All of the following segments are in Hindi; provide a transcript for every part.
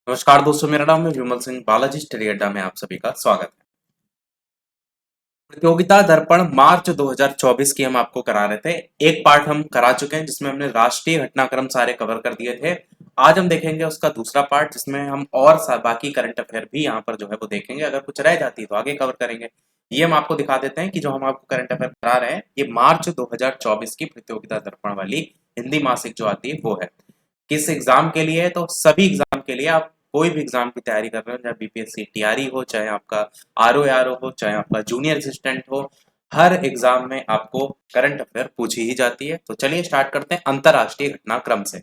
नमस्कार दोस्तों, मेरा नाम है विमल सिंह बालाजी स्टडी अड्डा में आप सभी का स्वागत है। प्रतियोगिता दर्पण मार्च 2024 की हम आपको करा रहे थे। एक पार्ट हम करा चुके हैं जिसमें हमने राष्ट्रीय घटनाक्रम सारे कवर कर दिए थे। आज हम देखेंगे उसका दूसरा पार्ट जिसमें हम और बाकी करंट अफेयर भी यहाँ पर जो है वो देखेंगे। अगर कुछ रह जाती है तो आगे कवर करेंगे। ये हम आपको दिखा देते हैं कि जो हम आपको करंट अफेयर करा रहे हैं ये मार्च 2024 की प्रतियोगिता दर्पण वाली हिंदी मासिक जो आती है वो है। किस एग्जाम के लिए है? तो सभी एग्जाम के लिए, आप कोई भी एग्जाम की तैयारी कर रहे हो, चाहे बीपीएससी टीआरई हो, चाहे आपका आरओ हो, चाहे आपका जूनियर असिस्टेंट हो, हर एग्जाम में आपको करंट अफेयर पूछी ही जाती है। तो चलिए स्टार्ट करते हैं अंतरराष्ट्रीय घटनाक्रम से।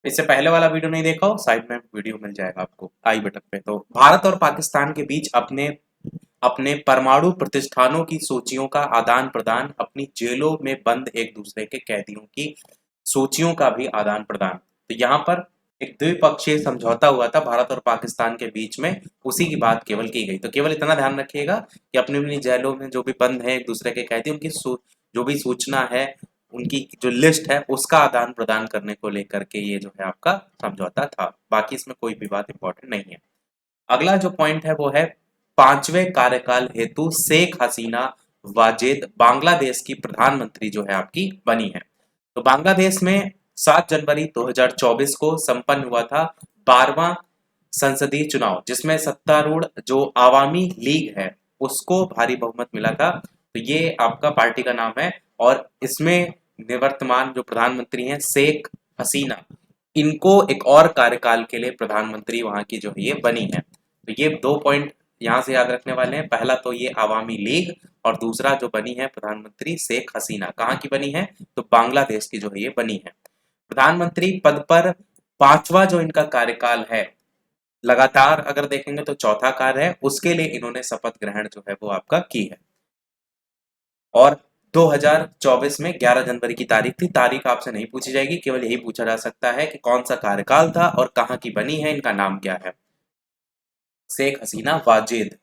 इससे पहले वाला वीडियो नहीं देखा हो, साइड में वीडियो मिल जाएगा आपको आई बटन पे। तो भारत और पाकिस्तान के बीच अपने अपने परमाणु प्रतिष्ठानों की सूचियों का आदान प्रदान, अपनी जेलों में बंद एक दूसरे के कैदियों की सूचियों का भी आदान प्रदान। तो यहाँ पर एक द्विपक्षीय समझौता हुआ था भारत और पाकिस्तान के बीच में, उसी की बात केवल की गई। तो केवल इतना ध्यान रखिएगा कि अपनी अपनी जेलों में जो भी बंद है एक दूसरे के कैदी, उनकी जो भी सूचना है, उनकी जो लिस्ट है, उसका आदान प्रदान करने को लेकर के ये जो है आपका समझौता था। बाकी इसमें कोई भी बात इंपॉर्टेंट नहीं है। अगला जो पॉइंट है वो है पांचवें कार्यकाल हेतु शेख हसीना वाजेद बांग्लादेश की प्रधानमंत्री जो है आपकी बनी है। तो बांग्लादेश में 7 जनवरी 2024 को संपन्न हुआ था 12वां संसदीय चुनाव, जिसमें सत्तारूढ़ जो आवामी लीग है उसको भारी बहुमत मिला था। तो ये आपका पार्टी का नाम है और इसमें निवर्तमान जो प्रधानमंत्री हैं शेख हसीना, इनको एक और कार्यकाल के लिए प्रधानमंत्री वहां की जो है ये बनी है। तो ये दो पॉइंट यहाँ से याद रखने वाले हैं। पहला तो ये आवामी लीग, और दूसरा जो बनी है प्रधानमंत्री शेख हसीना, कहाँ की बनी है? तो बांग्लादेश की जो है ये बनी है। प्रधानमंत्री पद पर पांचवा जो इनका कार्यकाल है, लगातार अगर देखेंगे तो चौथा कार्य है, उसके लिए इन्होंने शपथ ग्रहण जो है वो आपका की है। और 2024 में 11 जनवरी की तारीख थी। तारीख आपसे नहीं पूछी जाएगी, केवल यही पूछा जा सकता है कि कौन सा कार्यकाल था और कहाँ की बनी है, इनका नाम क्या है। शेख हसीना वाजेद।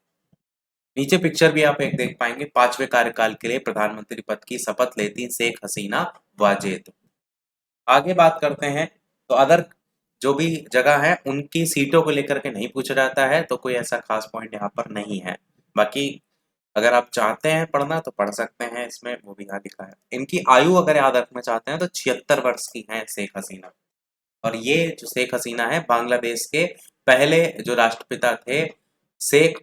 नीचे पिक्चर भी आप एक देख पाएंगे, पांचवें कार्यकाल के लिए प्रधानमंत्री पद की शपथ लेती शेख हसीना वाजेद। आगे बात करते हैं। तो अदर जो भी जगह है उनकी सीटों को लेकर के नहीं पूछा जाता है, तो कोई ऐसा खास पॉइंट यहाँ पर नहीं है। बाकी अगर आप चाहते हैं पढ़ना तो पढ़ सकते हैं, इसमें वो भी यहाँ लिखा है। इनकी आयु अगर याद रखना चाहते हैं तो 76 वर्ष की है शेख हसीना। और ये जो शेख हसीना है बांग्लादेश के पहले जो राष्ट्रपिता थे शेख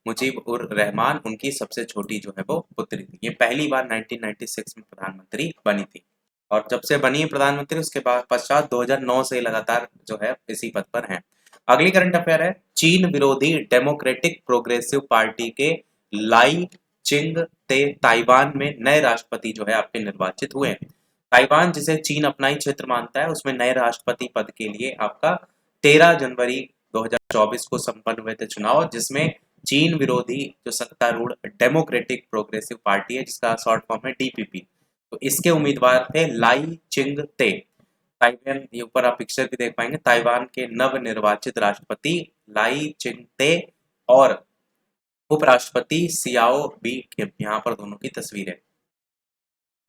मुजीब उर रहमान, उनकी सबसे छोटी जो है वो पुत्री थी। ये पहली बार 1996 में प्रधानमंत्री बनी थी, और जब से बनी है प्रधानमंत्री उसके बाद पश्चात 2009 से लगातार जो है इसी पद पर हैं। अगली करंट अफेयर है, चीन विरोधी डेमोक्रेटिक प्रोग्रेसिव पार्टी के लाई चिंग ते ताइवान में नए राष्ट्रपति जो है आपके निर्वाचित हुए हैं। ताइवान जिसे चीन अपना ही क्षेत्र मानता है, उसमें नए राष्ट्रपति पद के लिए आपका 13 जनवरी 2024 को संपन्न हुए थे चुनाव, जिसमें चीन विरोधी जो सत्तारूढ़ डेमोक्रेटिक प्रोग्रेसिव पार्टी है, जिसका शॉर्ट फॉर्म है डीपीपी, तो इसके उम्मीदवार थे लाई चिंग ते। ताइवान, ये ऊपर आप पिक्चर भी देख पाएंगे, ताइवान के नव निर्वाचित राष्ट्रपति लाई चिंग ते और उपराष्ट्रपति सियाओ बी के यहाँ पर दोनों की तस्वीर है।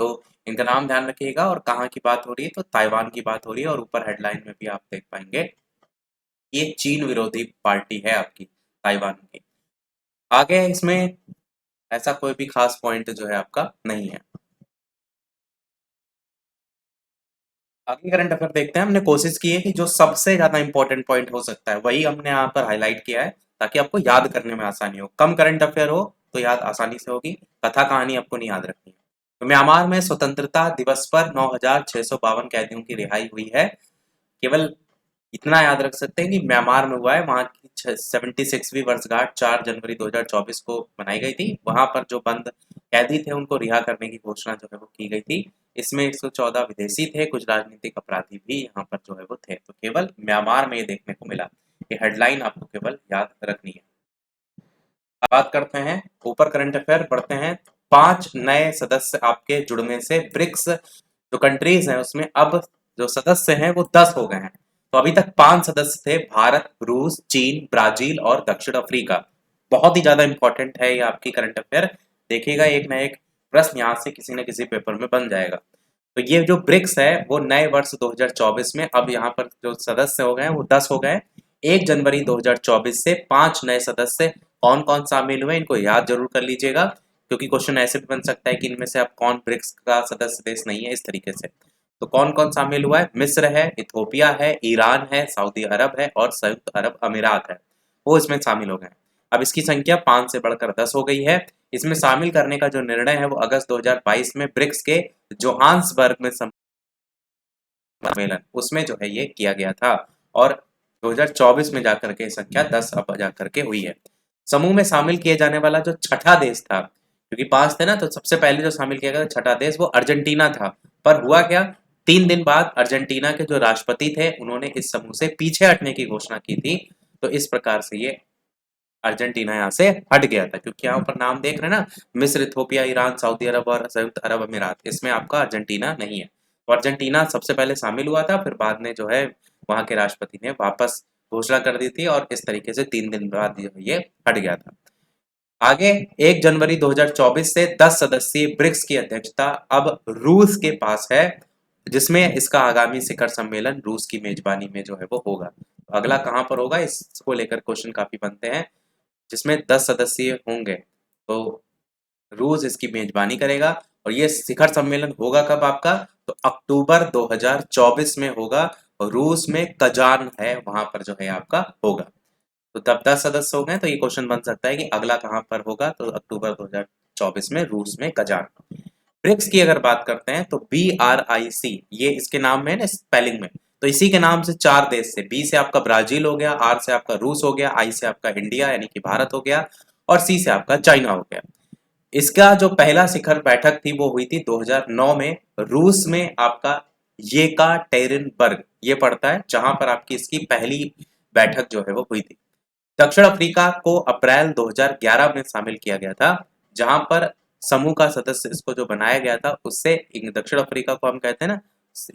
तो इनका नाम ध्यान रखिएगा। और कहाँ की बात हो रही है? तो ताइवान की बात हो रही है, और ऊपर हेडलाइन में भी आप देख पाएंगे ये चीन विरोधी पार्टी है आपकी ताइवान की। आगे इसमें ऐसा कोई भी खास पॉइंट जो है आपका नहीं है। आगे करंट अफेयर देखते हैं। हमने कोशिश की है कि जो सबसे ज्यादा इंपॉर्टेंट पॉइंट हो सकता है वही हमने यहाँ पर हाईलाइट किया है, ताकि आपको याद करने में आसानी हो। कम करंट अफेयर हो तो याद आसानी से होगी, कथा कहानी आपको नहीं याद रखनी है। तो म्यांमार में स्वतंत्रता दिवस पर 9,652 कैदियों की रिहाई हुई है। केवल इतना याद रख सकते हैं कि म्यांमार में हुआ है, वहां की 76वीं वर्षगांठ 4 जनवरी 2024 को मनाई गई थी। वहां पर जो बंद कैदी थे उनको रिहा करने की घोषणा जो है वो की गई थी। इसमें 114 विदेशी थे, कुछ राजनीतिक अपराधी भी यहाँ पर जो है वो थे। तो केवल म्यांमार में ये देखने को मिला। ये हेडलाइन आपको केवल याद रखनी है। बात करते हैं ऊपर करंट अफेयर पढ़ते हैं। 5 नए सदस्य आपके जुड़ने से ब्रिक्स जो कंट्रीज हैं उसमें अब जो सदस्य हैं वो 10 हो गए हैं। तो अभी तक 5 सदस्य थे, भारत, रूस, चीन, ब्राजील और दक्षिण अफ्रीका। बहुत ही ज्यादा इंपॉर्टेंट है ये आपकी करंट अफेयर। देखिएगा एक ना एक प्रश्न यहाँ से किसी न किसी पेपर में बन जाएगा। तो ये जो ब्रिक्स है वो नए वर्ष 2024 में अब यहाँ पर जो सदस्य हो गए हैं वो 10 हो गए। 1 जनवरी 2024 से 5 नए सदस्य कौन कौन शामिल हुए, इनको याद जरूर कर लीजिएगा, क्योंकि क्वेश्चन ऐसे भी बन सकता है कि इनमें से आप कौन ब्रिक्स का सदस्य देश नहीं है, इस तरीके से। तो कौन कौन शामिल हुआ है? मिस्र है, इथोपिया है, ईरान है, सऊदी अरब है और संयुक्त अरब अमीरात है, वो इसमें शामिल हो गए। अब इसकी संख्या 5 से बढ़कर 10 हो गई है। इसमें शामिल करने का जो निर्णय है वो अगस्त 2022 में ब्रिक्स के जोहान्सबर्ग में सम्मेलन, उसमें जो है ये किया गया था, और 2024 में जाकर के संख्या 10 अब जाकर के हुई है। समूह में शामिल किए जाने वाला जो छठा देश था, क्योंकि 5 थे ना, तो सबसे पहले जो शामिल किया गया छठा देश वो अर्जेंटीना था। पर हुआ क्या, 3 दिन बाद अर्जेंटीना के जो राष्ट्रपति थे उन्होंने इस समूह से पीछे हटने की घोषणा की थी। तो इस प्रकार से ये अर्जेंटीना यहाँ से हट गया था, क्योंकि यहाँ पर नाम देख रहे हैं ना, मिस्र, इथोपिया, ईरान, सऊदी अरब और संयुक्त अरब अमीरात, इसमें आपका अर्जेंटीना नहीं है। तो अर्जेंटीना सबसे पहले शामिल हुआ था, फिर बाद में जो है वहाँ के राष्ट्रपति ने वापस घोषणा कर दी थी, और इस तरीके से 3 दिन बाद ये हट गया था। आगे 1 जनवरी 2024 से 10 सदस्यीय ब्रिक्स की अध्यक्षता अब रूस के पास है, जिसमें इसका आगामी शिखर सम्मेलन रूस की मेजबानी में जो है वो होगा। तो अगला कहाँ पर होगा, इसको लेकर क्वेश्चन काफी बनते हैं, जिसमें 10 सदस्य होंगे, तो रूस इसकी मेजबानी करेगा। और ये शिखर सम्मेलन होगा कब आपका, तो अक्टूबर 2024 में होगा, और रूस में कजान है वहां पर जो है आपका होगा। तो तब 10 सदस्य हो गए, तो ये क्वेश्चन बन सकता है कि अगला कहाँ पर होगा, तो अक्टूबर 2024 में रूस में कजान। ब्रिक्स की अगर बात करते हैं तो BRIC, ये इसके नाम में है ना स्पेलिंग में, तो इसी के नाम से 4 देश से, बी से आपका ब्राजील हो गया, आर से आपका रूस हो गया, आई से आपका इंडिया यानी कि भारत हो गया, और सी से आपका चाइना हो गया। इसका जो पहला शिखर बैठक थी वो हुई थी 2009 में रूस में, आपका येकाटेरिनबर्ग ये पड़ता है, जहां पर आपकी इसकी पहली बैठक जो है वो हुई थी। दक्षिण अफ्रीका को अप्रैल 2011 में शामिल किया गया था, जहां पर समूह का सदस्य इसको जो बनाया गया था उससे, दक्षिण अफ्रीका को हम कहते हैं ना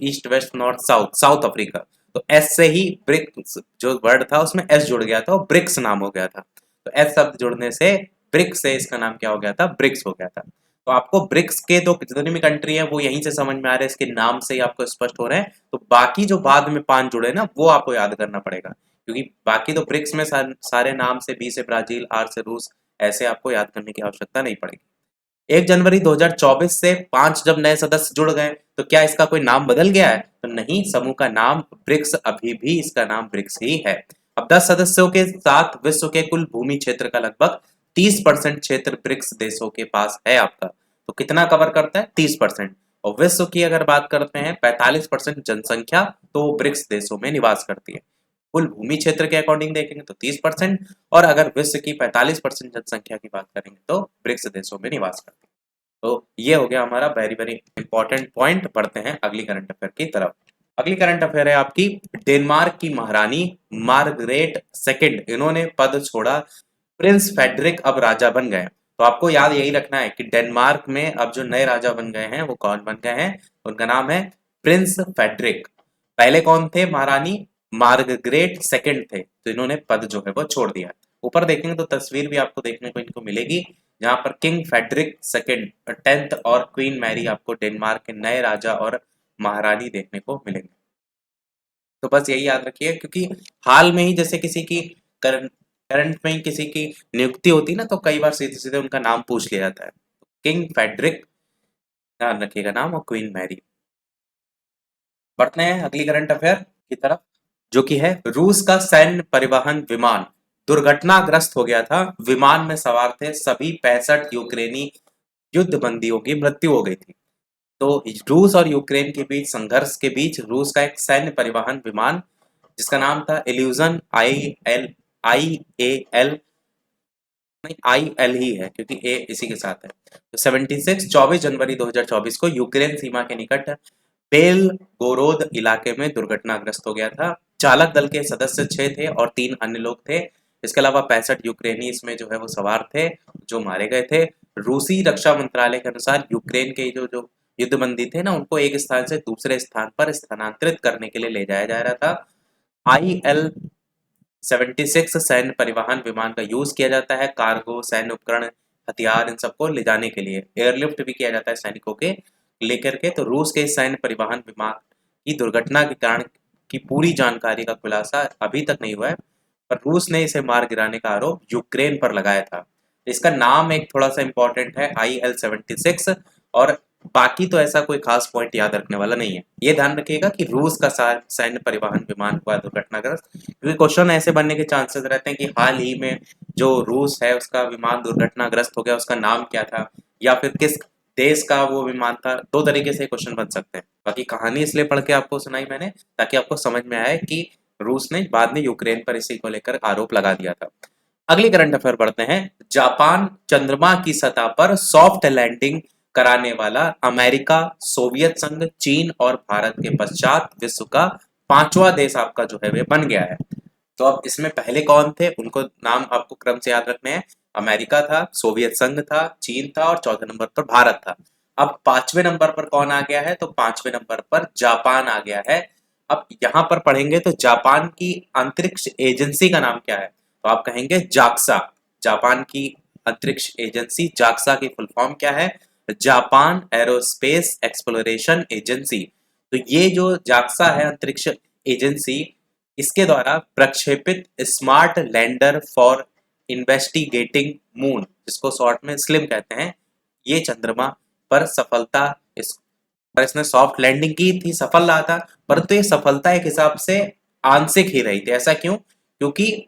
east west north south, south Africa, तो एस से ही ब्रिक्स जो वर्ड था उसमें एस जुड़ गया था और ब्रिक्स नाम हो गया था। तो एस शब्द जुड़ने से ब्रिक्स से इसका नाम क्या हो गया था, ब्रिक्स हो गया था। तो आपको ब्रिक्स के तो जितनी भी कंट्री है वो यहीं से समझ में आ रहे हैं, इसके नाम से ही आपको स्पष्ट हो रहे हैं। तो बाकी जो बाद में 5 जुड़े ना वो आपको याद करना पड़ेगा, क्योंकि बाकी तो ब्रिक्स में सारे नाम से, बी से ब्राजील, आर से रूस, ऐसे आपको याद करने की आवश्यकता नहीं पड़ेगी। 1 जनवरी 2024 से 5 जब नए सदस्य जुड़ गए, तो क्या इसका कोई नाम बदल गया है, तो नहीं, समूह का नाम ब्रिक्स अभी भी इसका नाम ब्रिक्स ही है। अब 10 सदस्यों के साथ विश्व के कुल भूमि क्षेत्र का लगभग 30% क्षेत्र ब्रिक्स देशों के पास है आपका। तो कितना कवर करता है, 30%। और विश्व की अगर बात करते हैं 45% जनसंख्या तो ब्रिक्स देशों में निवास करती है। कुल भूमि क्षेत्र के अकॉर्डिंग देखेंगे तो 30%, और अगर विश्व की 45% जनसंख्या की बात करेंगे तो ब्रिक्स देशों में निवास करते हैं। तो ये हो गया हमारा वेरी वेरी इंपॉर्टेंट पॉइंट। बढ़ते हैं अगली करंट अफेयर की तरफ। अगली करंट अफेयर है आपकी, डेनमार्क की महारानी मार्गरेट सेकंड, इन्होंने पद छोड़ा, प्रिंस फेडरिक अब राजा बन गए। तो आपको याद यही रखना है कि डेनमार्क में अब जो नए राजा बन गए हैं वो कौन बन गए हैं, उनका नाम है प्रिंस फेडरिक। पहले कौन थे, महारानी मार्गरेट सेकंड थे, तो इन्होंने पद जो है वो छोड़ दिया। ऊपर देखेंगे तो तस्वीर भी आपको देखने को इनको मिलेगी, जहां पर किंग फेडरिक सेकंड 10th और क्वीन मैरी आपको डेनमार्क के नए राजा और महारानी देखने को मिलेंगे। तो बस यही याद रखिए, क्योंकि हाल में ही जैसे किसी की करंट करंट में ही किसी की नियुक्ति होती है ना, तो कई बार सीधे सीधे उनका नाम पूछ लिया जाता है। किंग फेडरिक ध्यान रखिएगा नाम, और क्वीन मैरी। बढ़ते हैं अगली करंट अफेयर की तरफ, जो कि है रूस का सैन्य परिवहन विमान दुर्घटनाग्रस्त हो गया था। विमान में सवार थे सभी 65 यूक्रेनी युद्ध बंदियों की मृत्यु हो गई थी। तो रूस और यूक्रेन के बीच संघर्ष के बीच रूस का एक सैन्य परिवहन विमान, जिसका नाम था इल्यूजन आई एल नहीं, आई एल ही है, क्योंकि ए इसी के साथ है। तो 24 जनवरी 2024 को यूक्रेन सीमा के निकट बेलगोरोद इलाके में दुर्घटनाग्रस्त हो गया था। चालक दल के सदस्य 6 थे और 3 अन्य लोग थे। इसके अलावा 65 यूक्रेनी इसमें जो है वो सवार थे, जो मारे गए थे। रूसी रक्षा मंत्रालय के अनुसार यूक्रेन के जो जो युद्धबंदी थे ना, उनको एक स्थान से दूसरे स्थान पर स्थानांतरित करने के लिए ले जाया जा रहा था। IL-76 सैन्य परिवहन विमान का यूज किया जाता है कार्गो, सैन्य उपकरण, हथियार, इन सबको ले जाने के लिए। एयरलिफ्ट भी किया जाता है सैनिकों के लेकर के। तो रूस के सैन्य परिवहन विमान की दुर्घटना के कारण की पूरी जानकारी का खुलासा अभी तक नहीं हुआ है, पर रूस ने इसे मार गिराने का आरोप यूक्रेन पर लगाया था। इसका नाम एक थोड़ा सा इंपॉर्टेंट है, IL-76। और बाकी तो ऐसा कोई खास पॉइंट याद रखने वाला नहीं है। ये ध्यान रखिएगा कि रूस का सैन्य परिवहन विमान हुआ दुर्घटनाग्रस्त, क्योंकि क्वेश्चन ऐसे बनने के चांसेस रहते हैं कि हाल ही में जो रूस है उसका विमान दुर्घटनाग्रस्त हो गया, उसका नाम क्या था, या फिर किस देश का वो विमान था। दो तरीके से क्वेश्चन बन सकते हैं। बाकी कहानी इसलिए पढ़ के आपको सुनाई मैंने, ताकि आपको समझ में आए कि रूस ने बाद में यूक्रेन पर इसी को लेकर आरोप लगा दिया था। अगली करंट अफेयर बढ़ते हैं। जापान चंद्रमा की सतह पर सॉफ्ट लैंडिंग कराने वाला अमेरिका, सोवियत संघ, चीन और भारत के पश्चात विश्व का पांचवा देश आपका जो है वे बन गया है। तो अब इसमें पहले कौन थे, उनको नाम आपको क्रम से याद रखने हैं। अमेरिका था, सोवियत संघ था, चीन था और चौथे नंबर पर भारत था। अब पांचवें नंबर पर कौन आ गया है, तो पांचवें नंबर पर जापान आ गया है। अब यहां पर पढ़ेंगे तो जापान की अंतरिक्ष एजेंसी का नाम क्या है, तो आप कहेंगे जाक्सा। जापान की अंतरिक्ष एजेंसी जाक्सा की फुल फॉर्म क्या है, जापान एरोस्पेस एक्सप्लोरेशन एजेंसी। तो ये जो जाक्सा है अंतरिक्ष एजेंसी, इसके द्वारा प्रक्षेपित smart lander for investigating moon, जिसको शॉर्ट में स्लिम कहते हैं, ये चंद्रमा पर सफलता इस पर इसने सॉफ्ट लैंडिंग की थी, सफल रहा था। परंतु ये सफलता एक हिसाब से आंशिक ही रही थी। ऐसा क्यों, क्योंकि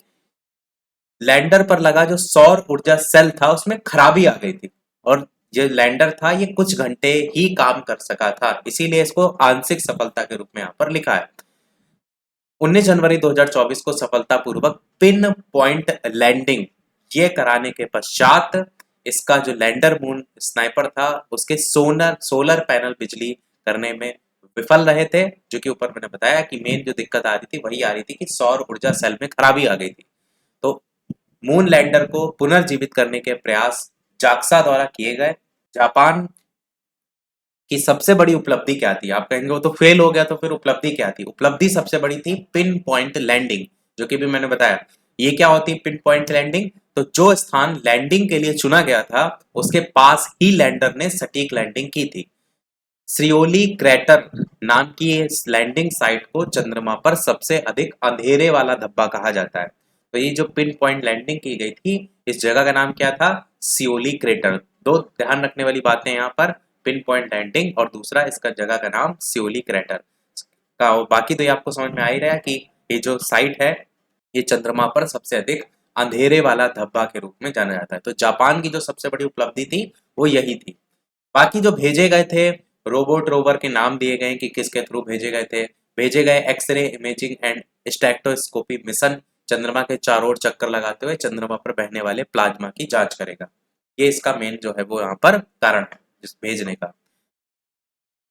लैंडर पर लगा जो सौर ऊर्जा सेल था उसमें खराबी आ गई थी, और ये लैंडर था ये कुछ घंटे ही काम कर सका था, इसीलिए इसको आंशिक सफलता के रूप में यहाँ पर लिखा है। 19 जनवरी 2024 को सफलतापूर्वक पिन पॉइंट लैंडिंग ये कराने के पश्चात इसका जो लैंडर मून स्नाइपर था उसके सोलर पैनल बिजली करने में विफल रहे थे, जो कि ऊपर मैंने बताया कि मेन जो दिक्कत आ रही थी वही आ रही थी कि सौर ऊर्जा सेल में खराबी आ गई थी। तो मून लैंडर को पुनर्जीवित करने के प्रयास जाक्सा द्वारा किए गए। जापान की सबसे बड़ी उपलब्धि क्या थी, आप कहेंगे वो तो फेल हो गया, तो फिर उपलब्धि क्या थी। उपलब्धि सबसे बड़ी थी पिन पॉइंट लैंडिंग, जो कि भी मैंने बताया। ये क्या होती है पिन पॉइंट लैंडिंग, तो जो स्थान लैंडिंग के लिए चुना गया था उसके पास ही लैंडर ने सटीक लैंडिंग की थी। श्रियोली क्रैटर नाम की इस लैंडिंग साइट को चंद्रमा पर सबसे अधिक अंधेरे वाला धब्बा कहा जाता है। तो ये जो पिन पॉइंट लैंडिंग की गई थी, इस जगह का नाम क्या था, सियोली क्रेटर। दो ध्यान रखने वाली बातें यहाँ पर, पिन पॉइंट लैंडिंग और दूसरा इसका जगह का नाम सियोली क्रेटर का। बाकी तो ये आपको समझ में आ ही रहा है कि ये जो साइट है ये चंद्रमा पर सबसे अधिक अंधेरे वाला धब्बा के रूप में जाना जाता है। तो जापान की जो सबसे बड़ी उपलब्धि थी वो यही थी। बाकी जो भेजे गए थे रोबोट रोवर के नाम दिए गए कि किसके थ्रू भेजे गए थे। भेजे गए एक्सरे इमेजिंग एंड स्टेक्टोस्कोपी मिशन चंद्रमा के चारों ओर चक्कर लगाते हुए चंद्रमा पर बहने वाले प्लाज्मा की जांच करेगा। ये इसका मेन जो है वो यहाँ पर कारण है जिस भेजने का।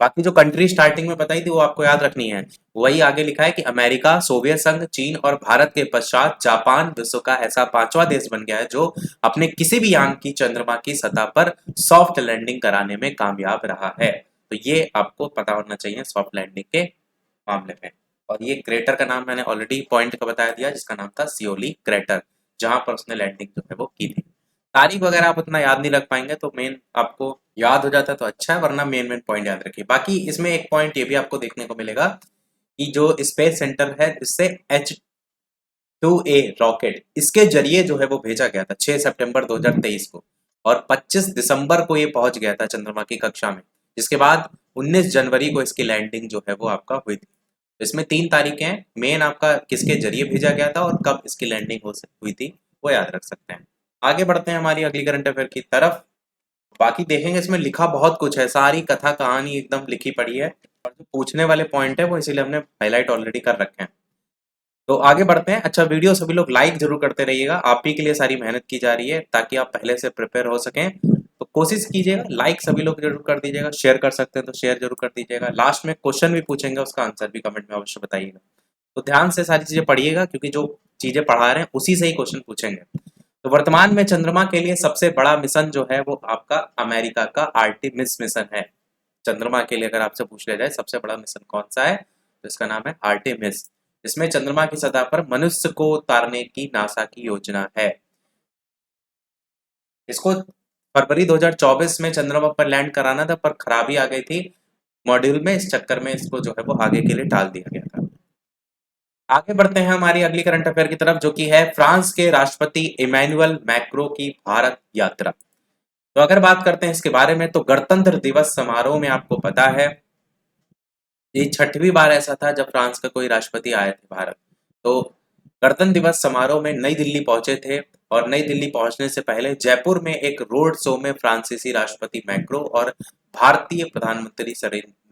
बाकी जो कंट्री स्टार्टिंग में बताई थी वो आपको याद रखनी है। वही आगे लिखा है कि अमेरिका, सोवियत संघ, चीन और भारत के पश्चात जापान विश्व का ऐसा पांचवा देश बन गया है जो अपने किसी भी यान की चंद्रमा की सतह पर सॉफ्ट लैंडिंग कराने में कामयाब रहा है। तो ये आपको पता होना चाहिए सॉफ्ट लैंडिंग के मामले में। और ये क्रेटर का नाम मैंने ऑलरेडी पॉइंट का बता दिया, जिसका नाम था सियोली क्रेटर, जहां पर उसने लैंडिंग जो है वो की थी। तारीख वगैरह आप उतना याद नहीं रख पाएंगे, तो मेन आपको याद हो जाता है तो अच्छा है, वरना मेन मेन पॉइंट याद रखिए। बाकी इसमें एक पॉइंट ये भी आपको देखने को मिलेगा कि जो स्पेस सेंटर है इससे H2A रॉकेट इसके जरिए जो है वो भेजा गया था 6 सितंबर 2023 को, और 25 दिसंबर को ये पहुंच गया था चंद्रमा की कक्षा में, जिसके बाद 19 जनवरी को इसकी लैंडिंग जो है वो आपका हुई थी। इसमें 3 तारीखें हैं, मेन आपका किसके जरिए भेजा गया था और कब इसकी लैंडिंग हुई थी वो याद रख सकते हैं। आगे बढ़ते हैं हमारी अगली करंट अफेयर की तरफ। बाकी देखेंगे इसमें लिखा बहुत कुछ है, सारी कथा कहानी एकदम लिखी पड़ी है, और जो पूछने वाले पॉइंट है वो इसीलिए हमने हाईलाइट ऑलरेडी कर रखे हैं। तो आगे बढ़ते हैं। अच्छा, वीडियो सभी लोग लाइक जरूर करते रहिएगा, आप ही के लिए सारी मेहनत की जा रही है ताकि आप पहले से प्रिपेयर हो सकें। तो कोशिश कीजिएगा, लाइक सभी लोग जरूर कर दीजिएगा, शेयर कर सकते हैं तो शेयर जरूर कर दीजिएगा। लास्ट में क्वेश्चन भी पूछेंगे, उसका आंसर भी कमेंट में अवश्य बताइएगा। तो ध्यान से सारी चीजें पढ़िएगा, क्योंकि जो चीजें पढ़ा रहे हैं उसी से ही क्वेश्चन पूछेंगे। तो वर्तमान में चंद्रमा के लिए सबसे बड़ा मिशन जो है वो आपका अमेरिका का आर्टेमिस मिशन है। चंद्रमा के लिए अगर आपसे पूछ लिया जाए सबसे बड़ा मिशन कौन सा है, तो इसका नाम है आर्टेमिस। इसमें चंद्रमा की सतह पर मनुष्य को उतारने की नासा की योजना है। इसको फरवरी 2024 में चंद्रमा पर लैंड कराना था, पर खराबी आ गई थी मॉड्यूल में, इस चक्कर में इसको जो है वो आगे के लिए टाल दिया गया था। आगे बढ़ते हैं हमारी अगली करंट अफेयर की तरफ, जो कि है फ्रांस के राष्ट्रपति इमैनुअल मैक्रों की भारत यात्रा। तो अगर बात करते हैं इसके बारे में, तो गणतंत्र दिवस समारोह में आपको पता है ये छठवीं बार ऐसा था जब फ्रांस का कोई राष्ट्रपति आए थे भारत। तो गणतंत्र दिवस समारोह में नई दिल्ली पहुंचे थे, और नई दिल्ली पहुंचने से पहले जयपुर में एक रोड शो में फ्रांसीसी राष्ट्रपति मैक्रो और भारतीय प्रधानमंत्री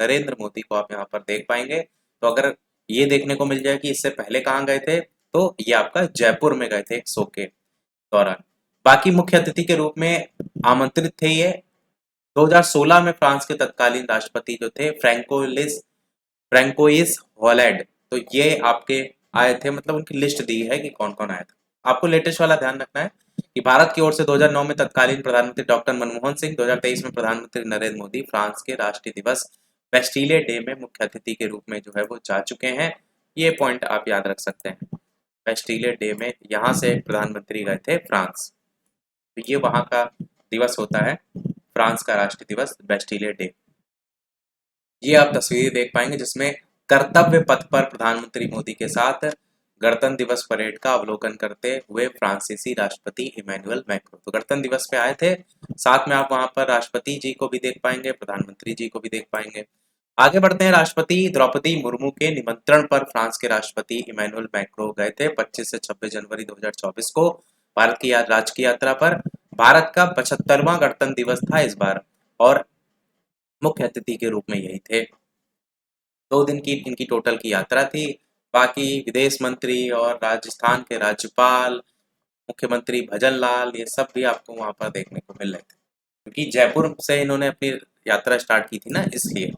नरेंद्र मोदी को आप यहाँ पर देख पाएंगे। तो अगर ये देखने को मिल जाए कि इससे पहले कहाँ गए थे, तो ये आपका जयपुर में गए थे एक शो के दौरान। बाकी मुख्य अतिथि के रूप में आमंत्रित थे ये 2016 में फ्रांस के तत्कालीन राष्ट्रपति जो थे फ्रैंकोइस हॉलैंड। तो ये आपके आए थे, मतलब उनकी लिस्ट दी है कि कौन कौन आया था। आपको लेटेस्ट वाला ध्यान रखना है कि भारत की ओर से 2009 में तत्कालीन प्रधानमंत्री डॉक्टर मनमोहन सिंह, 2023 में प्रधानमंत्री नरेंद्र मोदी फ्रांस के राष्ट्रीय दिवस बेस्टिले डे में मुख्य अतिथि के रूप में जो है वो जा चुके हैं। ये पॉइंट आप याद रख सकते हैं। बेस्टिले डे में यहाँ से प्रधानमंत्री गए थे फ्रांस। तो ये वहाँ का दिवस होता है, फ्रांस का राष्ट्रीय दिवस बेस्टिले डे। ये आप तस्वीरें देख पाएंगे जिसमें कर्तव्य पथ पर प्रधानमंत्री मोदी के साथ गणतंत्र दिवस परेड का अवलोकन करते हुए फ्रांसीसी राष्ट्रपति इमैनुअल मैक्रों तो गणतंत्र दिवस पे आए थे। साथ में आप वहां पर राष्ट्रपति जी को भी देख पाएंगे, प्रधानमंत्री जी को भी देख पाएंगे। आगे बढ़ते हैं। राष्ट्रपति द्रौपदी मुर्मू के निमंत्रण पर फ्रांस के राष्ट्रपति इमैनुअल मैक्रों गए थे 25 से 26 जनवरी 2024 को भारत की राजकीय यात्रा पर। भारत का 75वां गणतंत्र दिवस था इस बार, और मुख्य अतिथि के रूप में यही थे। 2 दिन की इनकी टोटल की यात्रा थी। बाकी विदेश मंत्री और राजस्थान के राज्यपाल, मुख्यमंत्री भजन लाल, ये सब भी आपको वहां पर देखने को मिल रहे थे, क्योंकि जयपुर से इन्होंने अपनी यात्रा स्टार्ट की थी ना, इसलिए।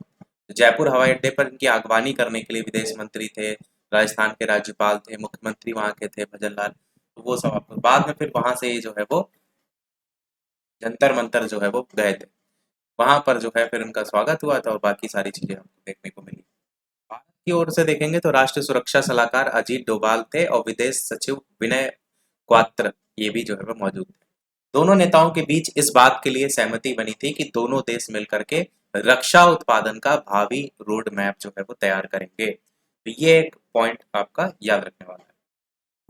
जयपुर हवाई अड्डे पर इनकी अगवानी करने के लिए विदेश मंत्री थे, राजस्थान के राज्यपाल थे, मुख्यमंत्री वहां के थे भजन लाल। तो वो सब आपको बाद में फिर वहां से जो है वो जंतर मंतर जो है वो गए थे, वहां पर जो है फिर उनका स्वागत हुआ था और बाकी सारी चीजें हमको देखने को मिली। भारत की ओर से देखेंगे तो राष्ट्रीय सुरक्षा सलाहकार अजीत डोभाल थे और विदेश सचिव विनय क्वात्र ये भी जो है वो मौजूद थे। दोनों नेताओं के बीच इस बात के लिए सहमति बनी थी कि दोनों देश मिलकर के रक्षा उत्पादन का भावी रोड मैप जो है वो तैयार करेंगे। तो ये एक पॉइंट आपका याद रखने वाला है।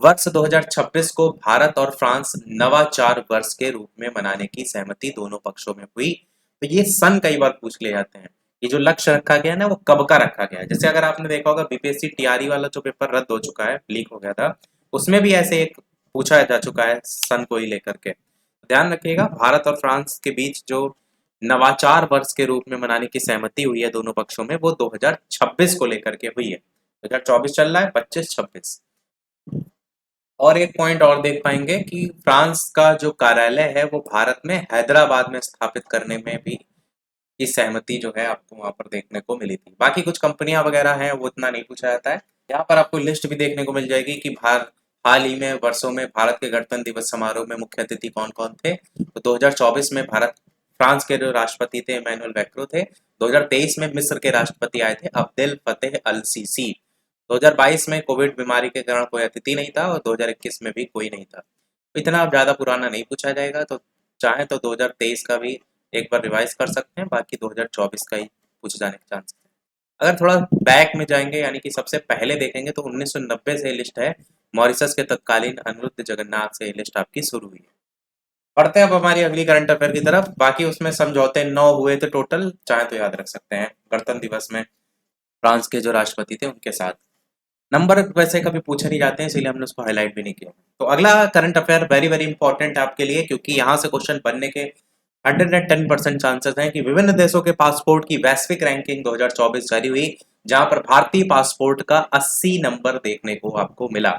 वर्ष 2026 को भारत और फ्रांस नवाचार वर्ष के रूप में मनाने की सहमति दोनों पक्षों में हुई। तो ये सन कई बार पूछ ले जाते हैं। ये जो लक्ष्य रखा गया है ना, वो कब का रखा गया है। जैसे अगर आपने देखा होगा बीपीएससी टीआरई वाला जो पेपर रद्द हो चुका है, लीक हो गया था, उसमें भी ऐसे एक पूछा जा चुका है सन को ही लेकर के। ध्यान रखिएगा, भारत और फ्रांस के बीच जो नवाचार वर्ष के रूप में मनाने की सहमति हुई है दोनों पक्षों में, वो 2026 को लेकर के हुई है। 2024 चल रहा है, 25-26। और एक पॉइंट और देख पाएंगे कि फ्रांस का जो कार्यालय है वो भारत में हैदराबाद में स्थापित करने में भी की सहमति जो है आपको वहां पर देखने को मिली थी। बाकी कुछ कंपनियां वगैरह हैं वो इतना नहीं पूछा जाता है। यहाँ पर आपको लिस्ट भी देखने को मिल जाएगी कि हाल ही में वर्षों में भारत के गणतंत्र दिवस समारोह में मुख्य अतिथि कौन कौन थे। तो 2024 में फ्रांस के जो राष्ट्रपति थे इमैनुअल मैक्रों थे। 2023 में मिस्र के राष्ट्रपति आए थे अब्देल फतेह अल सीसी। 2022 में कोविड बीमारी के कारण कोई अतिथि नहीं था, और 2021 में भी कोई नहीं था। तो इतना अब ज्यादा पुराना नहीं पूछा जाएगा, तो चाहे तो 2023 का भी एक बार रिवाइज कर सकते हैं, बाकी 2024 का ही पूछे जाने के चांस है। अगर थोड़ा बैक में जाएंगे, यानी कि सबसे पहले देखेंगे, तो 1990 से लिस्ट है। मॉरिशस के तत्कालीन अनिरुद्ध जगन्नाथ से ये लिस्ट आपकी शुरू हुई है। बढ़ते हैं अब हमारी अगली करंट अफेयर की तरफ। बाकी उसमें समझौते 9 हुए थे टोटल, चाहे तो याद रख सकते हैं गणतंत्र दिवस में फ्रांस के जो राष्ट्रपति थे उनके साथ। नंबर वैसे कभी पूछे नहीं जाते हैं, इसीलिए हमने उसको हाईलाइट भी नहीं किया। तो अगला current affair very very important है आपके लिए, क्योंकि यहाँ से क्वेश्चन बनने के 110% चांसेस हैं कि विभिन्न देशों के पासपोर्ट की वैश्विक रैंकिंग 2024 जारी हुई, जहां पर भारतीय पासपोर्ट का 80 नंबर देखने को आपको मिला।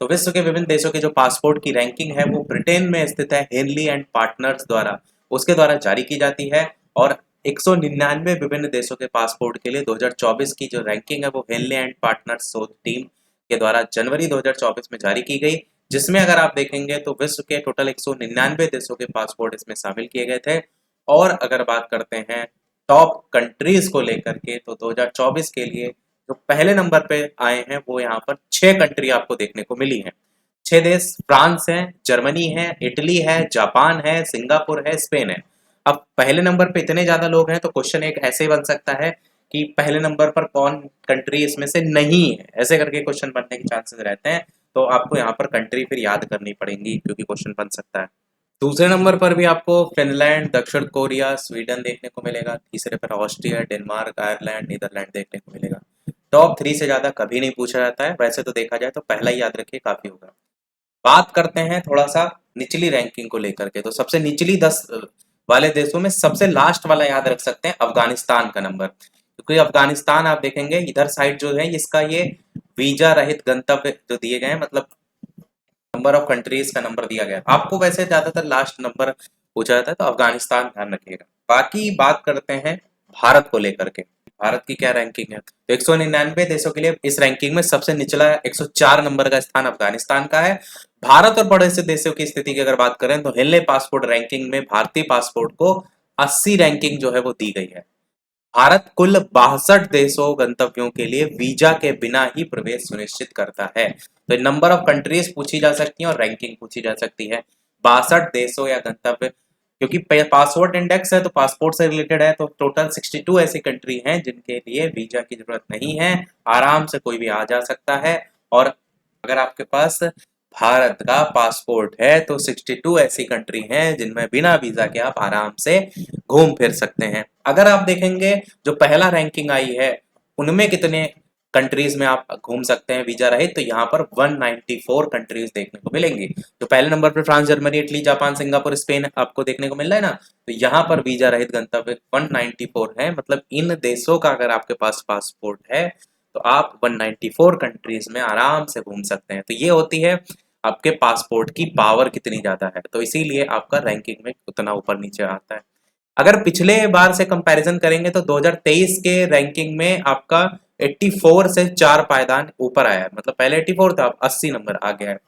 तो विश्व के विभिन्न देशों के जो पासपोर्ट की रैंकिंग है वो ब्रिटेन में स्थित है, हेनली एंड पार्टनर्स द्वारा उसके द्वारा जारी की जाती है। और 199 विभिन्न देशों के पासपोर्ट के लिए 2024 की जो रैंकिंग है वो हेनली एंड पार्टनर्स शोध टीम के द्वारा जनवरी 2024 में जारी की गई, जिसमें अगर आप देखेंगे तो विश्व के टोटल 199 देशों के पासपोर्ट इसमें शामिल किए गए थे। और अगर बात करते हैं टॉप कंट्रीज को लेकर के, तो 2024 के लिए जो पहले नंबर पे आए हैं वो यहाँ पर 6 कंट्री आपको देखने को मिली हैं। 6 देश फ्रांस है, जर्मनी है, इटली है, जापान है, सिंगापुर है, स्पेन है। अब पहले नंबर पे इतने ज्यादा लोग हैं तो क्वेश्चन एक ऐसे बन सकता है कि पहले नंबर पर कौन कंट्री इसमें से नहीं है, ऐसे करके क्वेश्चन बनने के चांसेस रहते हैं। तो आपको यहाँ पर कंट्री फिर याद करनी पड़ेंगी क्योंकि क्वेश्चन बन सकता है। दूसरे नंबर पर भी आपको फिनलैंड, दक्षिण कोरिया, स्वीडन देखने को मिलेगा। तीसरे पर ऑस्ट्रिया, डेनमार्क, आयरलैंड, नीदरलैंड देखने को मिलेगा। टॉप 3 से ज़्यादा कभी नहीं पूछा जाता है, वैसे तो देखा जाए तो पहला ही याद रखिए काफ़ी होगा। बात करते हैं थोड़ा सा निचली रैंकिंग को लेकर के, तो सबसे निचली 10 वाले देशों में सबसे लास्ट वाला याद रख सकते हैं अफगानिस्तान का नंबर, क्योंकि अफगानिस्तान आप देखेंगे इधर साइड जो है इसका ये वीजा रहित गंतव्य जो दिए गए हैं, मतलब नंबर ऑफ कंट्रीज का नंबर दिया गया है। आपको वैसे ज्यादातर लास्ट नंबर पूछा जाता है, तो अफगानिस्तान ध्यान रखिएगा। बाकी बात करते हैं भारत को लेकर के, भारत की क्या रैंकिंग है। तो 199 देशों के लिए इस रैंकिंग में सबसे निचला 104 नंबर का स्थान अफगानिस्तान का है। भारत और बड़े से देशों की स्थिति की अगर बात करें तो हिलने पासपोर्ट रैंकिंग में भारतीय पासपोर्ट को 80 रैंकिंग जो है वो दी गई है। भारत कुल 62 देशों गंतव्यों के लिए वीजा के बिना ही प्रवेश सुनिश्चित करता है। तो नंबर ऑफ कंट्रीज पूछी जा सकती है और रैंकिंग पूछी जा सकती है। 62 देशों या गंतव्य, क्योंकि पासपोर्ट इंडेक्स है तो पासपोर्ट से रिलेटेड है, तो टोटल 62 ऐसी कंट्री हैं जिनके लिए वीजा की जरूरत नहीं है, आराम से कोई भी आ जा सकता है। और अगर आपके पास भारत का पासपोर्ट है तो 62 ऐसी कंट्री हैं जिनमें बिना वीजा के आप आराम से घूम फिर सकते हैं। अगर आप देखेंगे जो पहला रैंकिंग आई है उनमें कितने कंट्रीज में आप घूम सकते हैं वीजा रहित, तो यहाँ पर 194 कंट्रीज देखने को मिलेंगी। जो पहले नंबर पर France, Germany, Italy, Japan, Singapore, Spain आपको देखने को मिल रहा है ना, तो यहाँ पर वीजा रहित गंतव्य 194 है। मतलब इन देशों का अगर आपके पास पासपोर्ट है तो आप 194 कंट्रीज में आराम से घूम सकते हैं। तो ये होती है आपके पासपोर्ट की पावर कितनी ज्यादा है, तो इसीलिए आपका रैंकिंग में उतना ऊपर नीचे आता है। अगर पिछले बार से कंपैरिजन करेंगे तो 2023 के रैंकिंग में आपका 84 से 4 पायदान ऊपर आया है, मतलब पहले 84 था, अब 80 नंबर आ गया है।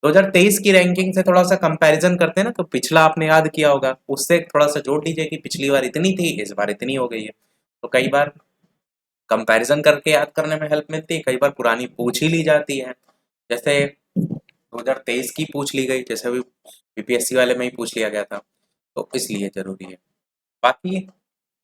2023 की रैंकिंग से थोड़ा सा कंपैरिजन करते हैं ना, तो पिछला आपने याद किया होगा, उससे थोड़ा सा जोड़ लीजिए कि पिछली बार इतनी थी, इस बार इतनी हो गई है। तो कई बार कंपैरिजन करके याद करने में हेल्प मिलती है, कई बार पुरानी पूछ ही ली जाती है। जैसे 2023 की पूछ ली गई, जैसे अभी बीपीएससी वाले में ही पूछ लिया गया था, तो इसलिए जरूरी है। बाकी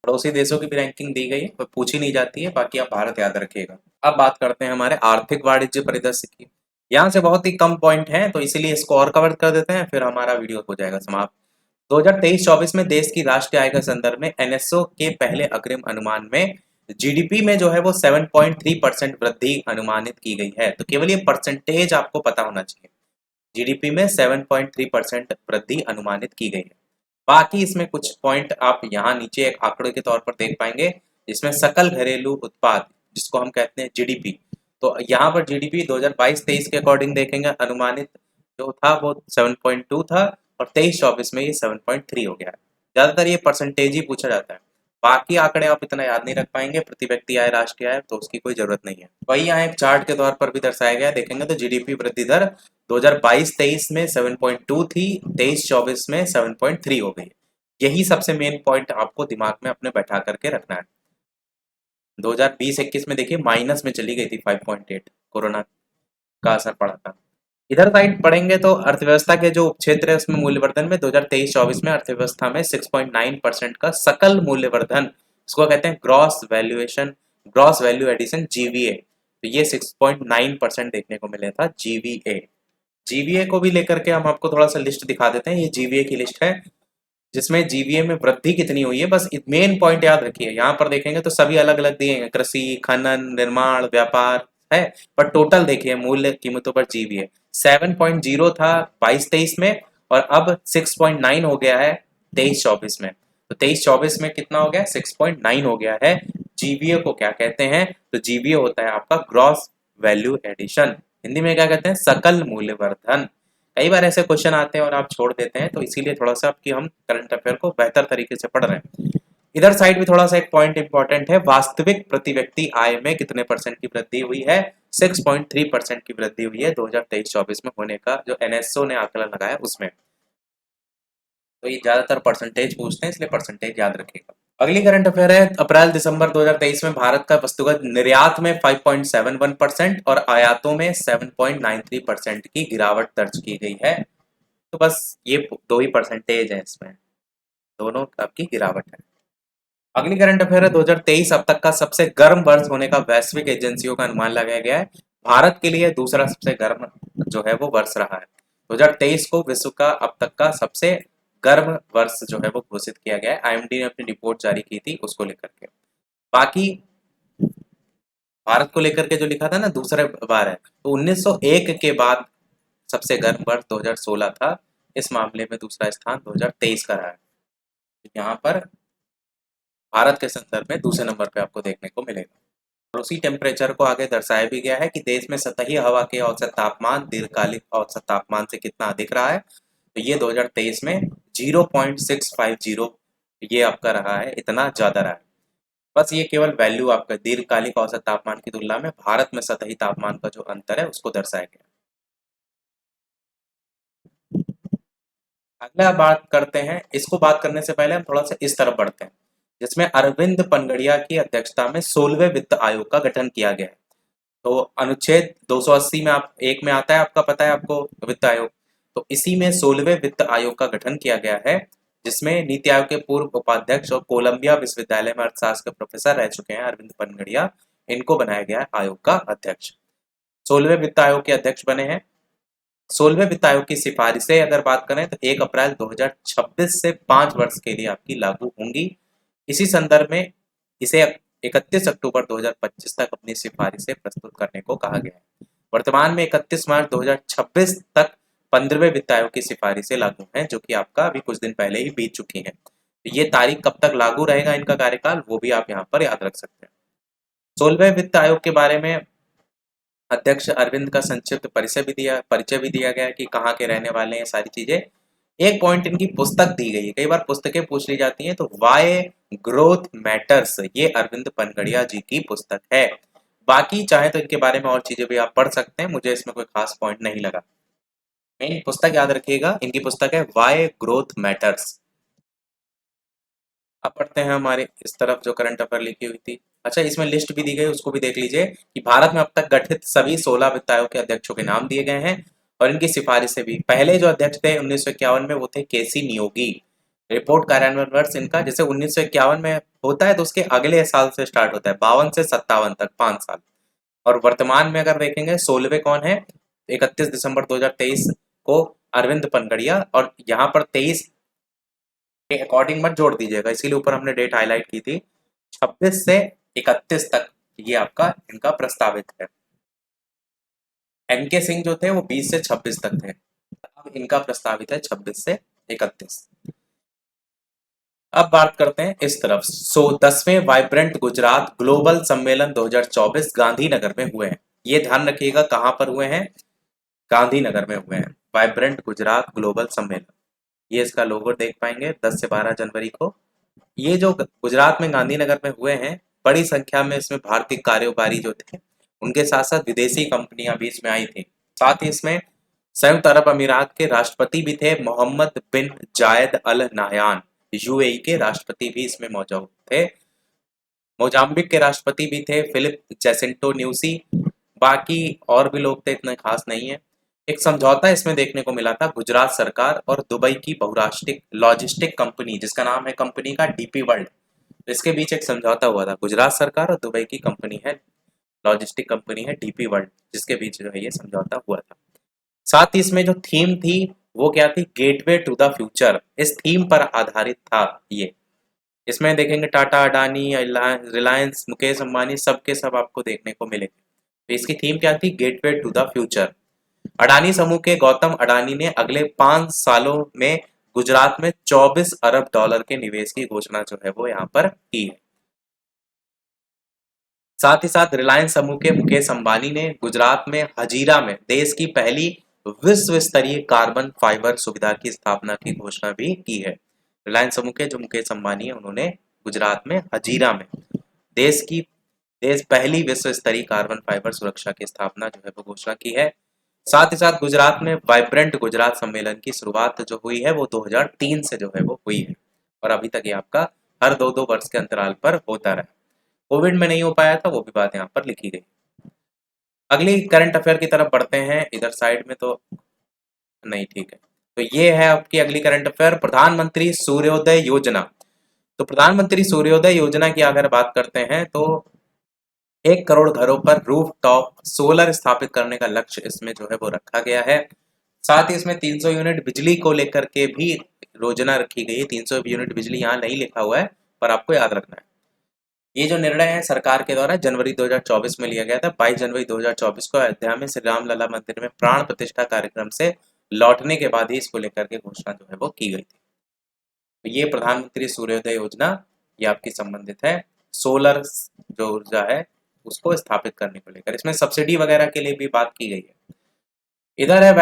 पड़ोसी देशों की भी रैंकिंग दी गई है, पर पूछी नहीं जाती है, बाकी आप भारत याद रखिएगा। अब बात करते हैं हमारे आर्थिक वाणिज्य परिदृश्य की। यहाँ से बहुत ही कम पॉइंट हैं, तो इसीलिए इसको और कवर कर देते हैं, फिर हमारा वीडियो हो जाएगा समाप्त। 2023-24 में देश की राष्ट्रीय आय के संदर्भ में एनएसओ के पहले अग्रिम अनुमान में जीडीपी में जो है वो 7.3% वृद्धि अनुमानित की गई है। तो केवल ये परसेंटेज आपको पता होना चाहिए, जीडीपी में 7.3% वृद्धि अनुमानित की गई है। बाकी इसमें कुछ पॉइंट आप यहाँ नीचे एक आंकड़े के तौर पर देख पाएंगे, जिसमें सकल घरेलू उत्पाद जिसको हम कहते हैं जीडीपी, तो यहाँ पर जीडीपी 2022-23 के अकॉर्डिंग देखेंगे अनुमानित जो था वो 7.2 था, और 23-24 में ये 7.3 हो गया है। ज्यादातर ये परसेंटेज ही पूछा जाता है, बाकी आंकड़े आप इतना याद नहीं रख पाएंगे। प्रति व्यक्ति आय, राष्ट्रीय आय, तो उसकी कोई जरूरत नहीं है। वही यहाँ एक चार्ट के तौर पर भी दर्शाया गया है, देखेंगे तो जीडीपी वृद्धि दर 2022-23 में 7.2 थी, 23-24 में 7.3 हो गई। यही सबसे मेन पॉइंट आपको दिमाग में अपने बैठा करके रखना है। 2020-21 में देखिए माइनस में चली गई थी 5.8, कोरोना का असर पड़ा था। इधर साइड पढ़ेंगे तो अर्थव्यवस्था के जो क्षेत्र है उसमें मूल्यवर्धन में 2023-24 में अर्थव्यवस्था में 6.9% का सकल मूल्यवर्धन, इसको कहते हैं ग्रॉस वैल्यू एडिशन, जीवीए। तो ये 6.9% देखने को मिला था जीवीए। जीवीए को भी लेकर के हम आपको थोड़ा सा लिस्ट दिखा देते हैं। ये जीवीए की लिस्ट है जिसमें जीवीए में वृद्धि कितनी हुई है, बस मेन पॉइंट याद रखिए। यहाँ पर देखेंगे तो सभी अलग अलग दिए हैं, कृषि, खनन, निर्माण, व्यापार है, पर टोटल देखिए मूल्य कीमतों पर जीवीए 7.0 था 22-23 में, और अब 6.9 हो गया है 23-24 में। तो 23-24 में कितना हो गया, 6.9 हो गया है। जीवीए को क्या कहते हैं, तो जीवीए होता है आपका ग्रॉस वैल्यू एडिशन, हिंदी में क्या कहते हैं, सकल मूल्यवर्धन। कई बार ऐसे क्वेश्चन आते हैं और आप छोड़ देते हैं, तो इसीलिए थोड़ा सा आपकी हम करंट अफेयर को बेहतर तरीके से पढ़ रहे हैं। इधर साइड भी थोड़ा सा एक पॉइंट इंपॉर्टेंट है, वास्तविक प्रति व्यक्ति आय में कितने परसेंट की वृद्धि हुई है, 6.3% की वृद्धि हुई है 2023-24 में होने का जो एनएसओ ने आकलन लगाया उसमें। तो ये ज्यादातर परसेंटेज पूछते हैं, इसलिए परसेंटेज याद रखिएगा। अगली करंट अफेयर है अप्रैल दिसंबर 2023 में भारत का वस्तुगत निर्यात में 5.71% और आयातों में 7.93% की गिरावट दर्ज की गई है। तो बस ये दो ही परसेंटेज है, इसमें दोनों आपकी गिरावट है। अगली करंट अफेयर है 2023 अब तक का सबसे गर्म वर्ष होने का वैश्विक एजेंसियों का अनुमान लगाया गया है। भारत के लिए दूसरा सबसे गर्म जो है वो वर्ष रहा है। 2023 को विश्व का अब तक का सबसे गर्म वर्ष जो है वो घोषित किया गया है। आईएमडी ने अपनी रिपोर्ट जारी की थी उसको लेकर के। बाकी भारत को लेकर के जो लिखा था ना दूसरे बार है, तो 1901 के बाद सबसे गर्म वर्ष 2016 था। इस मामले में दूसरा स्थान 2023 का रहा है। यहाँ पर भारत के संदर्भ में दूसरे नंबर पे आपको देखने को मिलेगा। और उसी टेम्परेचर को आगे दर्शाया भी गया है कि देश में सतही हवा के औसत तापमान दीर्घकालिक औसत तापमान से कितना अधिक रहा है। तो ये 2023 में 0.650 ये आपका रहा है, इतना ज्यादा रहा है। बस ये केवल वैल्यू आपका दीर्घकालिक औसत तापमान की तुलना में भारत में सतही तापमान का जो अंतर है उसको दर्शाया गया। अगला बात करते हैं, इसको बात करने से पहले हम थोड़ा सा इस तरफ बढ़ते हैं, जिसमें अरविंद पनगड़िया की अध्यक्षता में 16वें वित्त आयोग का गठन किया गया है। तो अनुच्छेद 280 में आप एक में आता है, आपका पता है आपको वित्त आयोग। तो इसी में 16वें वित्त आयोग का गठन किया गया है, जिसमें नीति आयोग के पूर्व उपाध्यक्ष और कोलंबिया विश्वविद्यालय में अर्थशास्त्र के प्रोफेसर रह चुके हैं अरविंद पनगड़िया, इनको बनाया गया है आयोग का अध्यक्ष। 16वें वित्त आयोग के अध्यक्ष बने हैं। 16वें वित्त आयोग की सिफारिशें अगर बात करें तो 1 अप्रैल 2026 से 5 वर्ष के लिए आपकी लागू होंगी। इसी संदर्भ में इसे 31 अक्टूबर 2025 तक अपनी सिफारिशें प्रस्तुत करने को कहा गया है। वर्तमान में 31 मार्च 2026 तक 15वें वित्त आयोग की सिफारिशें लागू हैं, जो कि आपका अभी कुछ दिन पहले ही बीत चुकी हैं। तो ये तारीख कब तक लागू रहेगा इनका कार्यकाल, वो भी आप यहाँ पर याद रख सकते हैं। 16वें वित्त आयोग के बारे में अध्यक्ष अरविंद का संक्षिप्त परिचय भी दिया गया कि कहाँ के रहने वाले हैं, सारी चीजें। एक पॉइंट इनकी पुस्तक दी गई है, कई बार पुस्तकें पूछ ली जाती हैं, तो वाई ग्रोथ मैटर्स ये अरविंद पनगड़िया जी की पुस्तक है। बाकी चाहे तो इनके बारे में और चीजें भी आप पढ़ सकते हैं, मुझे इसमें कोई खास पॉइंट नहीं लगा। मेन पुस्तक याद रखिएगा, इनकी पुस्तक है वाई ग्रोथ मैटर्स। अब पढ़ते हैं हमारे इस तरफ जो करंट अफेयर लिखी हुई थी। अच्छा, इसमें लिस्ट भी दी गई, उसको भी देख लीजिए कि भारत में अब तक गठित सभी 16 वित्त आयोग के अध्यक्षों के नाम दिए गए हैं और इनकी सिफारिशें भी। पहले जो अध्यक्ष थे 1951 में वो थे केसी नियोगी। रिपोर्ट कार्यान्वयन वर्ष इनका जैसे 1951 में होता है तो उसके अगले साल से स्टार्ट होता है, 52 से 57 तक 5 साल। और वर्तमान में अगर देखेंगे 16वें कौन है, 31 दिसंबर 2023 को अरविंद पनगड़िया, और यहाँ पर 23 के अकॉर्डिंग मत जोड़ दीजिएगा, इसीलिए ऊपर हमने डेट हाईलाइट की थी। 26 से 31 तक ये आपका इनका प्रस्तावित है। एनके सिंह जो थे वो 20 से 26 तक थे, अब इनका प्रस्तावित है 26 से 31। अब बात करते हैं इस तरफ। 10वें वाइब्रेंट गुजरात ग्लोबल सम्मेलन 2024 गांधीनगर में हुए हैं। ये ध्यान रखिएगा कहाँ पर हुए हैं, गांधीनगर में हुए हैं। वाइब्रेंट गुजरात ग्लोबल सम्मेलन, ये इसका लोगो देख पाएंगे 10 से 12 जनवरी को। ये जो गुजरात में गांधीनगर में हुए हैं, बड़ी संख्या में इसमें भारतीय कारोबारी जो थे, उनके साथ साथ विदेशी कंपनियां भी इसमें आई थी। साथ ही इसमें संयुक्त अरब अमीरात के राष्ट्रपति भी थे, मोहम्मद बिन जायद अल नाहयान। यूएई के राष्ट्रपति भी इसमें मौजूद थे। मोजाम्बिक के राष्ट्रपति भी थे, फिलिप जैसिंटो न्यूसी। बाकी और भी लोग थे, इतने खास नहीं है। एक समझौता इसमें देखने को मिला था गुजरात सरकार और दुबई की बहुराष्ट्रीय लॉजिस्टिक कंपनी, जिसका नाम है कंपनी का डीपी वर्ल्ड। इसके बीच एक समझौता हुआ था, गुजरात सरकार और दुबई की कंपनी है, लॉजिस्टिक कंपनी है डीपी वर्ल्ड, जिसके बीच जो है ये समझौता हुआ था। साथ ही इसमें जो थीम थी वो क्या थी, गेटवे टू द फ्यूचर। इस थीम पर आधारित था ये। इसमें देखेंगे टाटा, अडानी, रिलायंस, मुकेश अंबानी, सबके सब आपको देखने को मिलेंगे। तो इसकी थीम क्या थी, gateway to the future. Adani समूह के गौतम अडानी ने अगले 5 सालों में गुजरात में 24 अरब डॉलर के निवेश की घोषणा जो है वो यहाँ पर की है। साथ ही साथ रिलायंस समूह के मुकेश अंबानी ने गुजरात में हजीरा में देश की पहली विश्व स्तरीय कार्बन फाइबर सुविधा की स्थापना की घोषणा भी की है। रिलायंस समूह के जो मुकेश अंबानी है, उन्होंने गुजरात में हजीरा में देश पहली विश्व स्तरीय कार्बन फाइबर सुरक्षा की स्थापना जो है वो घोषणा की है। साथ ही साथ गुजरात में वाइब्रेंट गुजरात सम्मेलन की शुरुआत जो हुई है वो 2003 से जो है वो हुई है, और अभी तक ये आपका हर 2-2 वर्ष के अंतराल पर होता रहा। कोविड में नहीं हो पाया था, वो भी बात यहाँ पर लिखी गई। अगली करंट अफेयर की तरफ बढ़ते हैं, इधर साइड में तो नहीं, ठीक है। तो ये है आपकी अगली करंट अफेयर, प्रधानमंत्री सूर्योदय योजना तो प्रधानमंत्री सूर्योदय योजना की अगर बात करते हैं तो 1 करोड़ घरों पर रूफ टॉप सोलर स्थापित करने का लक्ष्य इसमें जो है वो रखा गया है। साथ ही इसमें 300 यूनिट बिजली को लेकर के भी योजना रखी गई है। 300 यूनिट बिजली यहाँ नहीं लिखा हुआ है, पर आपको याद रखना है। ये जो निर्णय है सरकार के द्वारा जनवरी 2024 में लिया गया था। 22 जनवरी 2024 को अयोध्या में श्री राम लला मंदिर में प्राण प्रतिष्ठा कार्यक्रम से लौटने के बाद ही इसको लेकर के घोषणा जो है वो की गई थी। तो ये प्रधानमंत्री सूर्योदय योजना ये आपकी संबंधित है सोलर जो ऊर्जा है उसको स्थापित करने को लेकर। इसमें सब्सिडी वगैरह के लिए भी बात की गई है। इधर है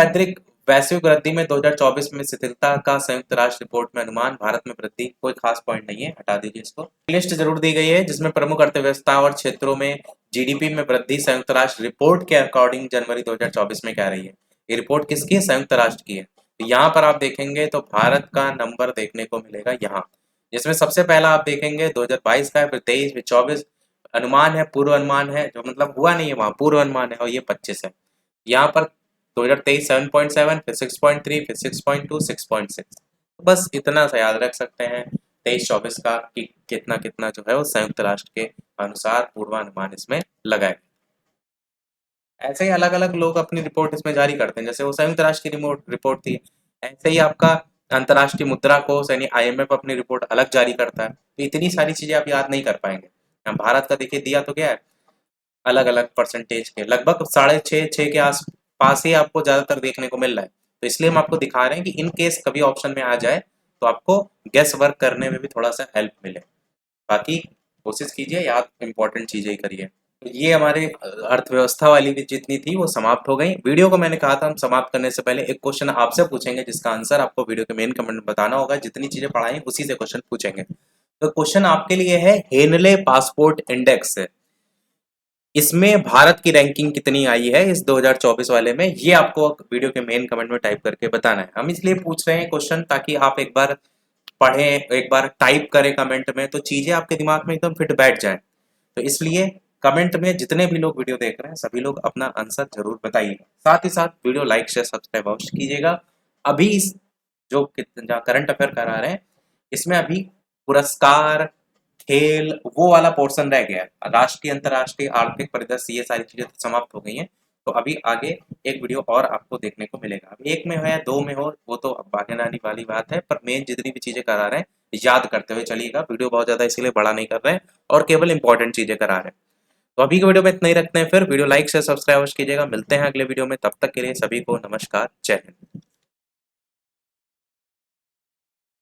वैश्विक वृद्धि में 2024 में शिथिलता का संयुक्त राष्ट्र रिपोर्ट में अनुमान। भारत में वृद्धि कोई खास पॉइंट नहीं है, हटा दीजिए इसको। लिस्ट जरूर दी गई है जिसमें प्रमुख अर्थव्यवस्था और क्षेत्रों में जीडीपी में वृद्धि संयुक्त राष्ट्र रिपोर्ट के अकॉर्डिंग जनवरी 2024 में क्या रही है। ये रिपोर्ट किसकी है? संयुक्त राष्ट्र की है। तो यहाँ पर आप देखेंगे तो भारत का नंबर देखने को मिलेगा यहाँ, जिसमें सबसे पहला आप देखेंगे 2022 का है, फिर 23, फिर 24 अनुमान है, पूर्व अनुमान है, जो मतलब हुआ नहीं है वहां पूर्व अनुमान है, और ये 25 है। यहाँ पर 2023 7.7, फिर 6.3, फिर 6.2, 6.6। बस इतना सा याद रख सकते हैं 23-24 का कि कितना कितना जो है वो संयुक्त राष्ट्र के अनुसार पूर्वानुमान इसमें लगाए। ऐसे ही अलग अलग लोग अपनी रिपोर्ट इसमें जारी करते हैं, जैसे वो संयुक्त राष्ट्र की रिपोर्ट थी। ऐसे ही आपका अंतर्राष्ट्रीय मुद्रा कोष यानी IMF अपनी रिपोर्ट अलग जारी करता है। तो इतनी सारी चीजें आप याद नहीं कर पाएंगे। यहाँ भारत का देखिए दिया तो क्या है, अलग अलग परसेंटेज के लगभग 6.5 के आस पास ही आपको ज्यादातर देखने को मिल रहा है। तो इसलिए हम आपको दिखा रहे हैं कि इन केस कभी ऑप्शन में आ जाए तो आपको गेस वर्क करने में भी थोड़ा सा हेल्प मिले। बाकी कोशिश कीजिए याद इंपॉर्टेंट चीजें ही करिए। तो ये हमारे अर्थव्यवस्था वाली भी जितनी थी वो समाप्त हो गई। वीडियो को मैंने कहा था हम समाप्त करने से पहले एक क्वेश्चन आपसे पूछेंगे जिसका आंसर आपको वीडियो के मेन कमेंट में बताना होगा। जितनी चीजें पढ़ाई उसी से क्वेश्चन पूछेंगे। तो क्वेश्चन आपके लिए है हेनले पासपोर्ट इंडेक्स, इसमें भारत की रैंकिंग कितनी आई है इस 2024 वाले में, ये आपको वीडियो के मेन कमेंट में टाइप करके बताना है। हम इसलिए पूछ रहे हैं क्वेश्चन ताकि आप एक बार पढ़ें, एक बार टाइप करें कमेंट में, तो चीजें आपके दिमाग में एकदम फिट बैठ जाए। तो इसलिए कमेंट में जितने भी लोग वीडियो देख रहे हैं सभी लोग अपना आंसर जरूर बताइएगा। साथ ही साथ वीडियो लाइक शेयर सब्सक्राइब अवश्य कीजिएगा। अभी जो करंट अफेयर करा रहे हैं इसमें अभी पुरस्कार खेल वो वाला पोर्शन रह गया है। राष्ट्रीय अंतर्राष्ट्रीय आर्थिक परिदृश्य ये सारी चीजें तो समाप्त हो गई हैं। तो अभी आगे एक वीडियो और आपको देखने को मिलेगा। अब एक में हो या दो में हो वो तो अब आगे आने वाली बात है, पर मेन जितनी भी चीजें करा रहे हैं याद करते हुए चलिएगा। वीडियो बहुत ज्यादा इसीलिए बड़ा नहीं कर रहे हैं और केवल इंपॉर्टेंट चीजें करा रहे हैं। तो अभी की वीडियो में इतना ही रखते हैं, फिर वीडियो लाइक से सब्सक्राइब कीजिएगा। मिलते हैं अगले वीडियो में, तब तक के लिए सभी को नमस्कार, जय हिंद।